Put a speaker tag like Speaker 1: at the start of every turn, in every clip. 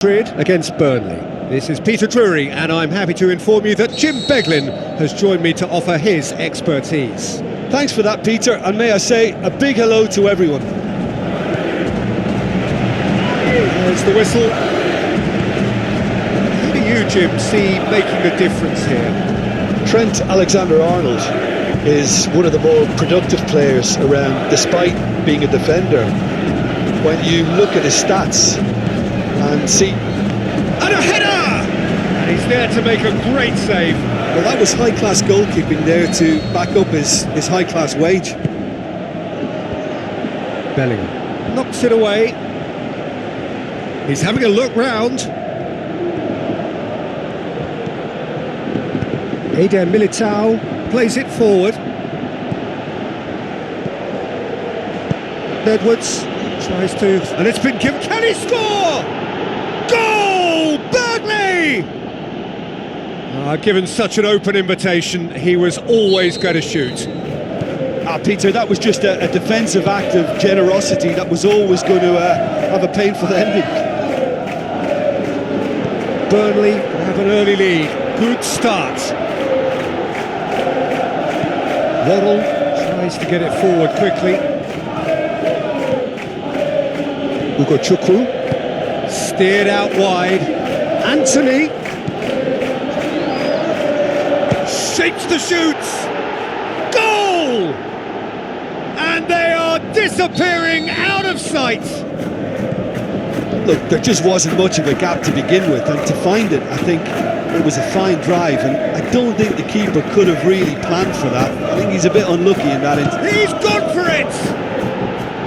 Speaker 1: Madrid against Burnley. This is Peter Drury, and I'm happy to inform you that Jim Beglin has joined me to offer his expertise.
Speaker 2: Thanks for that, Peter, and may I say a big hello to everyone.
Speaker 1: There's the whistle. Who do you, Jim, see making the difference here?
Speaker 2: Trent Alexander-Arnold is one of the more productive players around, despite being a defender. When you look at his stats and see...
Speaker 1: And a header! And he's there to make a great save.
Speaker 2: Well, that was high-class goalkeeping there to back up his high-class wage.
Speaker 1: Bellingham knocks it away. He's having a look round. Eder Militao plays it forward. Edwards tries to... And it's been given... Can he score? Goal! Burnley! Given such an open invitation, he was always going to shoot.
Speaker 2: Peter, that was just a defensive act of generosity that was always going to have a painful ending.
Speaker 1: Burnley have an early lead. Good start. Waddle tries to get it forward quickly. Ugo Chukwu steered out wide. Anthony shapes the shoots. Goal! And they are disappearing out of sight.
Speaker 2: Look, there just wasn't much of a gap to begin with, and to find it, I think it was a fine drive, and I don't think the keeper could have really planned for that. I think he's a bit unlucky in that instance.
Speaker 1: He's gone for it!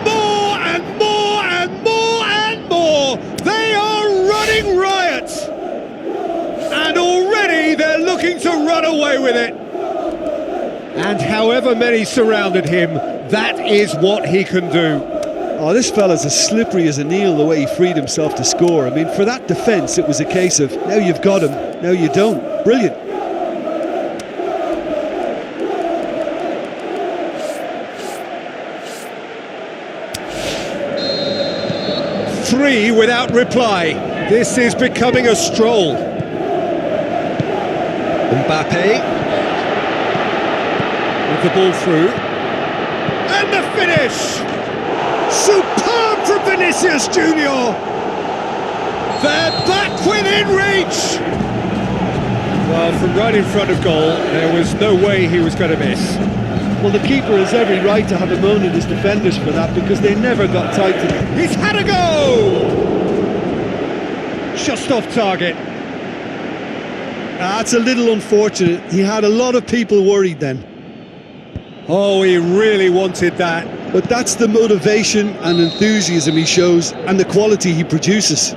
Speaker 1: More and more and more and more! They are running riot! And already they're looking to run away with it. And however many surrounded him, that is what he can do.
Speaker 2: Oh, this fella's as slippery as an eel, the way he freed himself to score. I mean, for that defence, it was a case of, now you've got him, now you don't. Brilliant.
Speaker 1: Three without reply. This is becoming a stroll. Mbappe with the ball through. And the finish! Superb from Vinicius Junior. They're back within reach. Well, from right in front of goal, there was no way he was going to miss.
Speaker 2: Well, the keeper has every right to have a moan at his defenders for that, because they never got tight to them.
Speaker 1: He's had a go! Just off target.
Speaker 2: That's a little unfortunate. He had a lot of people worried then.
Speaker 1: Oh, he really wanted that.
Speaker 2: But that's the motivation and enthusiasm he shows, and the quality he produces.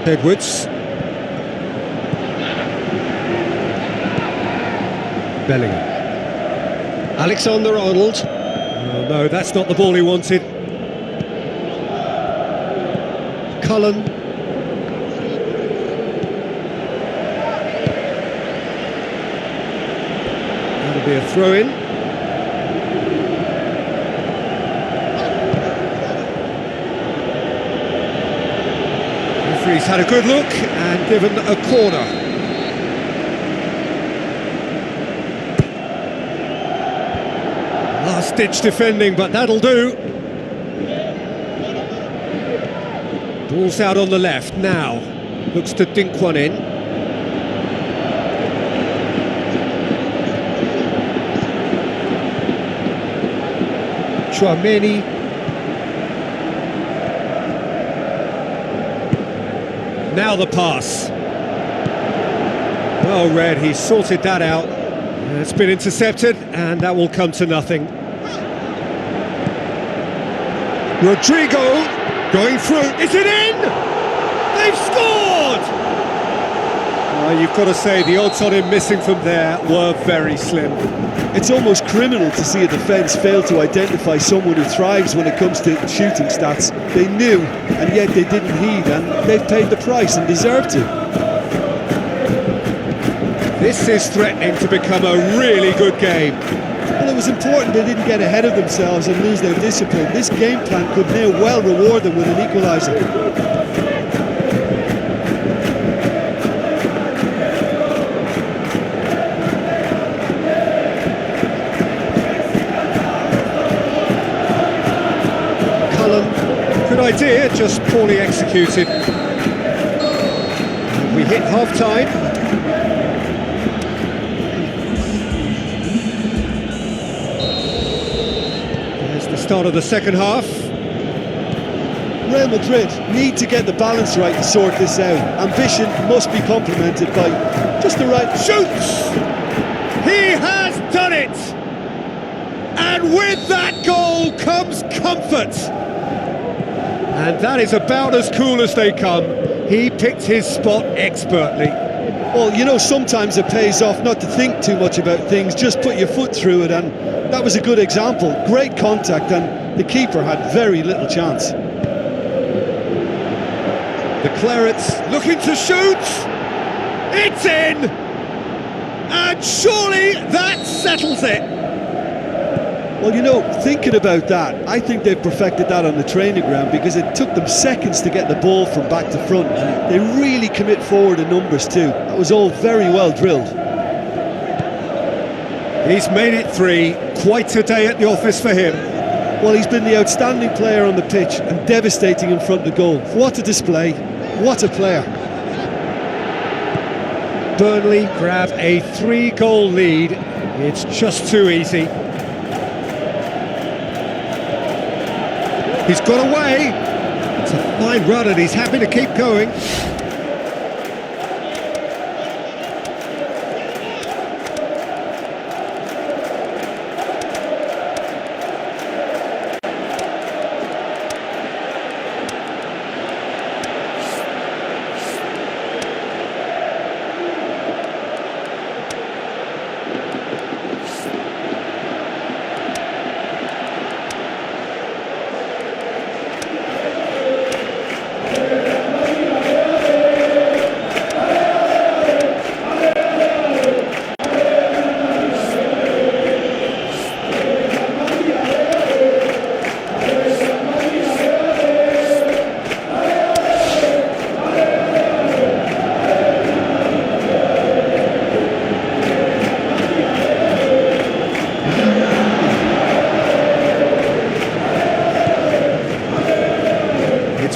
Speaker 1: Edwards. Bellingham. Alexander-Arnold. Oh, no, that's not the ball he wanted. Cullen. That'll be a throw-in. Referee's had a good look and given a corner. Last-ditch defending, but that'll do. Ball's out on the left now. Looks to dink one in. Chouameni. Now the pass. Well read, he sorted that out. It's been intercepted, and that will come to nothing. Rodrigo going through. Is it in? They've scored! You've got to say, the odds on him missing from there were very slim.
Speaker 2: It's almost criminal to see a defence fail to identify someone who thrives when it comes to shooting stats. They knew, and yet they didn't heed, and they've paid the price and deserve to.
Speaker 1: This is threatening to become a really good game.
Speaker 2: Well, it was important they didn't get ahead of themselves and lose their discipline. This game plan could now well reward them with an equaliser.
Speaker 1: Good idea, just poorly executed. We hit half-time. There's the start of the second half.
Speaker 2: Real Madrid need to get the balance right to sort this out. Ambition must be complemented by just the right...
Speaker 1: Shoots! He has done it! And with that goal comes comfort. And that is about as cool as they come. He picked his spot expertly.
Speaker 2: Well, you know, sometimes it pays off not to think too much about things, just put your foot through it, and that was a good example. Great contact, and the keeper had very little chance.
Speaker 1: The Clarets looking to shoot. It's in! And surely that settles it.
Speaker 2: Well, you know, thinking about that, I think they've perfected that on the training ground because it took them seconds to get the ball from back to front. They really commit forward in numbers too. That was all very well drilled.
Speaker 1: He's made it 3. Quite a day at the office for him.
Speaker 2: Well, he's been the outstanding player on the pitch and devastating in front of goal. What a display. What a player.
Speaker 1: Burnley grab a 3-goal lead. It's just too easy. He's got away. It's a fine run and he's happy to keep going.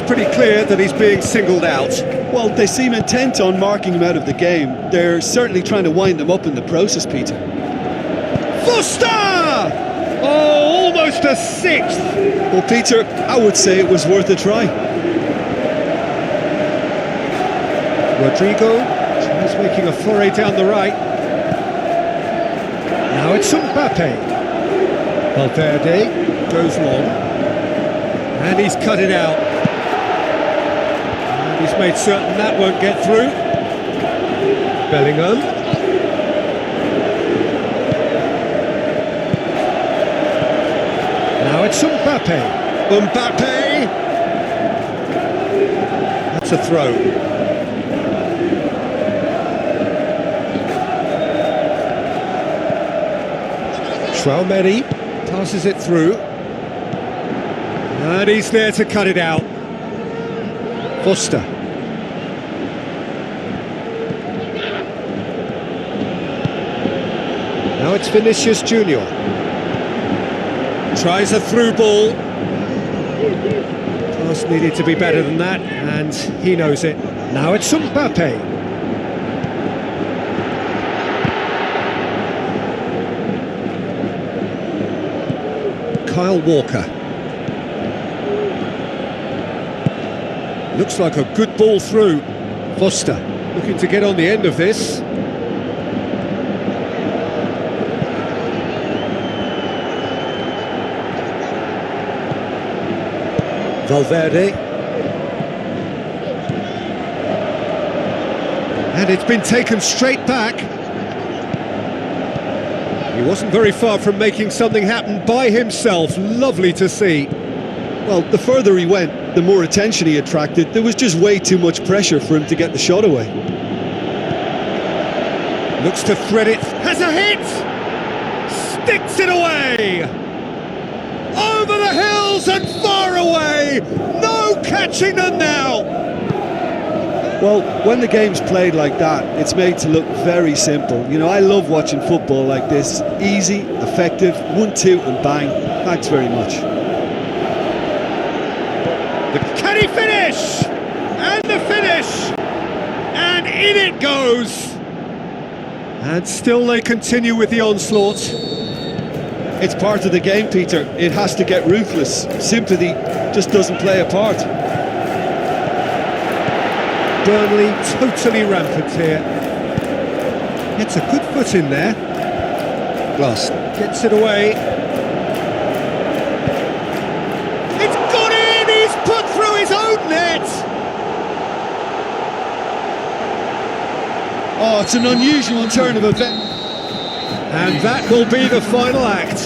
Speaker 1: Pretty clear that he's being singled out.
Speaker 2: Well, they seem intent on marking him out of the game. They're certainly trying to wind him up in the process, Peter.
Speaker 1: Foster! Oh, almost a 6th.
Speaker 2: Well, Peter, I would say it was worth a try.
Speaker 1: Rodrigo is making a foray down the right. Now it's Mbappe. Valverde goes long. And he's cut it out. He's made certain that won't get through. Bellingham. Now it's Mbappe. Mbappe! That's a throw. Traumeri passes it through. And he's there to cut it out. Foster. Now it's Vinicius Junior. Tries a through ball. Pass needed to be better than that, and he knows it. Now it's Mbappe. Kyle Walker. Looks like a good ball through. Foster looking to get on the end of this. Valverde. And it's been taken straight back. He wasn't very far from making something happen by himself. Lovely to see.
Speaker 2: Well, the further he went, the more attention he attracted. There was just way too much pressure for him to get the shot away.
Speaker 1: Looks to thread it. Has a hit! Sticks it away! Over the hills and far away! No catching them now!
Speaker 2: Well, when the game's played like that, it's made to look very simple. You know, I love watching football like this. Easy, effective, 1-2 and bang. Thanks very much.
Speaker 1: Can he finish? And the finish! And in it goes! And still they continue with the onslaught.
Speaker 2: It's part of the game, Peter. It has to get ruthless. Sympathy just doesn't play a part.
Speaker 1: Burnley totally rampant here. Gets a good foot in there. Glass gets it away. It's gone in! He's put through his own net!
Speaker 2: Oh, it's an unusual turn of events.
Speaker 1: And that will be the final act.